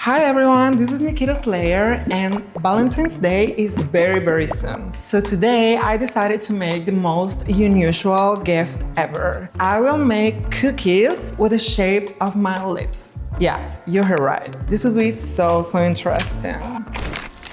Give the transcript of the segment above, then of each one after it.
Hi everyone, this is Nikita Slayer and Valentine's Day is very soon. So today I decided to make the most unusual gift ever. I will make cookies with the shape of my lips. Yeah, you heard right. This will be so interesting.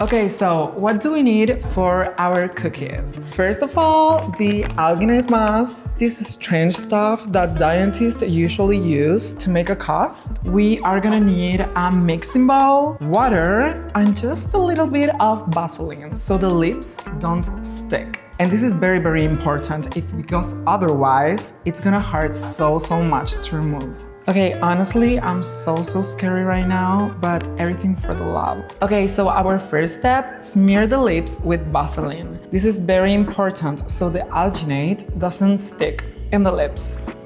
Okay, so what do we need for our cookies? First of all, the alginate mass, this strange stuff that dentists usually use to make a cast. We are gonna need a mixing bowl, water, and just a little bit of Vaseline so the lips don't stick. And this is very important because otherwise it's gonna hurt so much to remove. Okay, honestly, I'm so scary right now, but everything for the love. Okay, so our first step, smear the lips with Vaseline. This is very important so the alginate doesn't stick in the lips.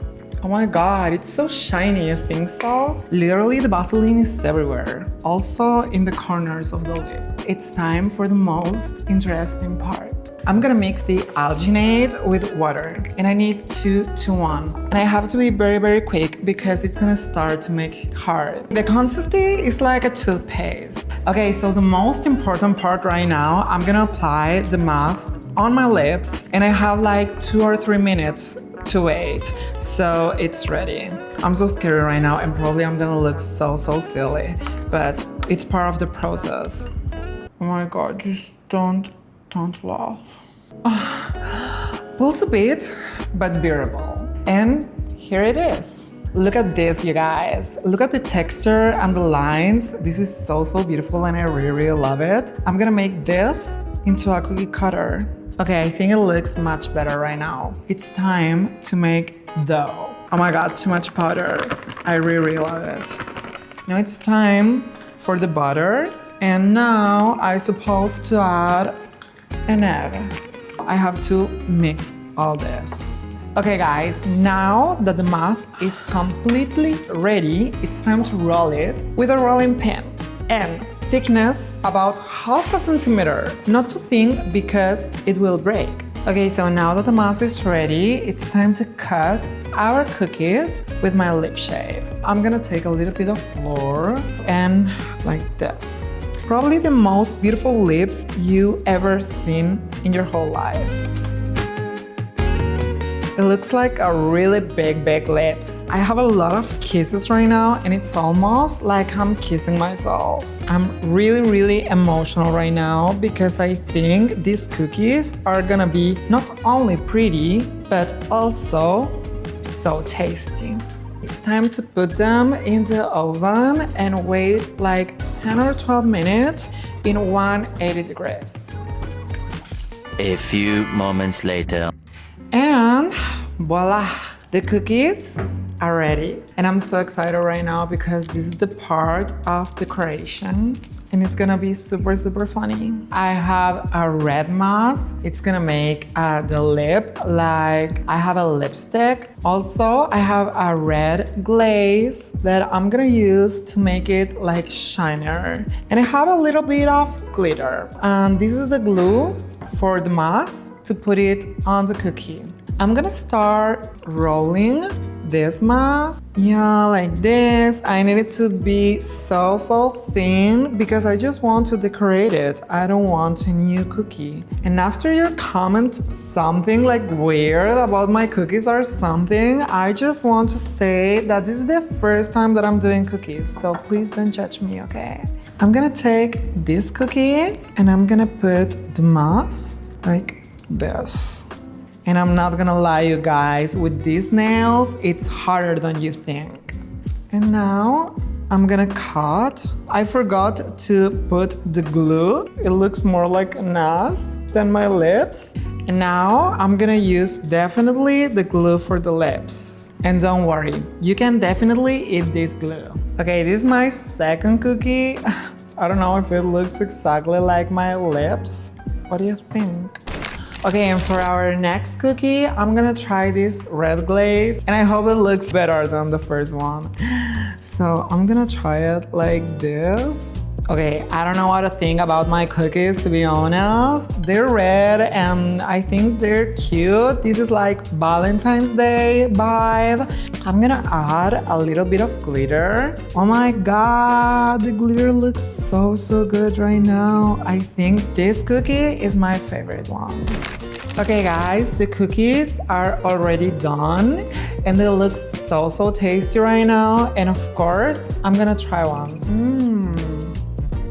Oh my god, it's so shiny, you think so? Literally, the Vaseline is everywhere, also in the corners of the lip. It's time for the most interesting part. I'm gonna mix the alginate with water, and I need 2 to 1. And I have to be very quick because it's gonna start to make it hard. The consistency is like a toothpaste. Okay, so the most important part right now, I'm gonna apply the mask on my lips, and I have like 2 or 3 minutes to wait, so it's ready. I'm so scared right now and probably I'm gonna look so silly, but it's part of the process. Oh my god, just don't laugh. Pulls a bit, but bearable. And here it is. Look at this, you guys. Look at the texture and the lines. This is so beautiful and I really love it. I'm gonna make this into a cookie cutter. Okay, I think it looks much better right now. It's time to make dough. Oh my god, too much powder. I really love it. Now it's time for the butter. And now I'm supposed to add an egg. I have to mix all this. Okay guys, now that the mass is completely ready, it's time to roll it with a rolling pin. And thickness about 1/2 centimeter, not too thin because it will break. Okay, so now that the mass is ready, it's time to cut our cookies with my lip shape. I'm gonna take a little bit of flour and like this. Probably the most beautiful lips you ever seen in your whole life. It looks like a really big lips. I have a lot of kisses right now and it's almost like I'm kissing myself. I'm really emotional right now because I think these cookies are gonna be not only pretty, but also so tasty. It's time to put them in the oven and wait like 10 or 12 minutes in 180 degrees. A few moments later. And voila, the cookies are ready. And I'm so excited right now because this is the part of the creation. And it's gonna be super funny. I have a red mask. It's gonna make the lip like I have a lipstick. Also, I have a red glaze that I'm gonna use to make it like shinier. And I have a little bit of glitter. And this is the glue for the mask to put it on the cookie. I'm gonna start rolling this mask. Yeah, like this. I need it to be so thin because I just want to decorate it. I don't want a new cookie. And after you comment something like weird about my cookies or something, I just want to say that this is the first time that I'm doing cookies. So please don't judge me, okay? I'm gonna take this cookie and I'm gonna put the mask like this. And I'm not gonna lie, you guys, with these nails, it's harder than you think. And now I'm gonna cut. I forgot to put the glue. It looks more like an ass than my lips. And now I'm gonna use definitely the glue for the lips. And don't worry, you can definitely eat this glue. Okay, this is my second cookie. I don't know if it looks exactly like my lips. What do you think? Okay, and for our next cookie, I'm gonna try this red glaze and I hope it looks better than the first one. So I'm gonna try it like this Okay, I don't know what to think about my cookies, to be honest. They're red and I think they're cute. This is like Valentine's Day vibe. I'm gonna add a little bit of glitter. Oh my god, the glitter looks so good right now. I think this cookie is my favorite one. Okay guys, the cookies are already done and they look so tasty right now. And of course, I'm gonna try one.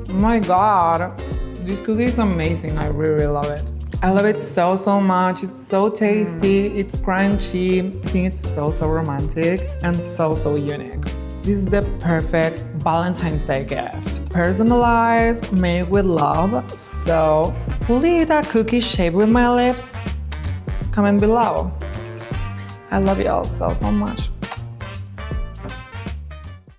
Oh my god, this cookie is amazing. I really love it. I love it so much. It's so tasty, it's crunchy. I think it's so romantic and so unique. This is the perfect Valentine's Day gift. Personalized, made with love. So, will you eat a cookie shaped with my lips? Comment below. I love you all so much.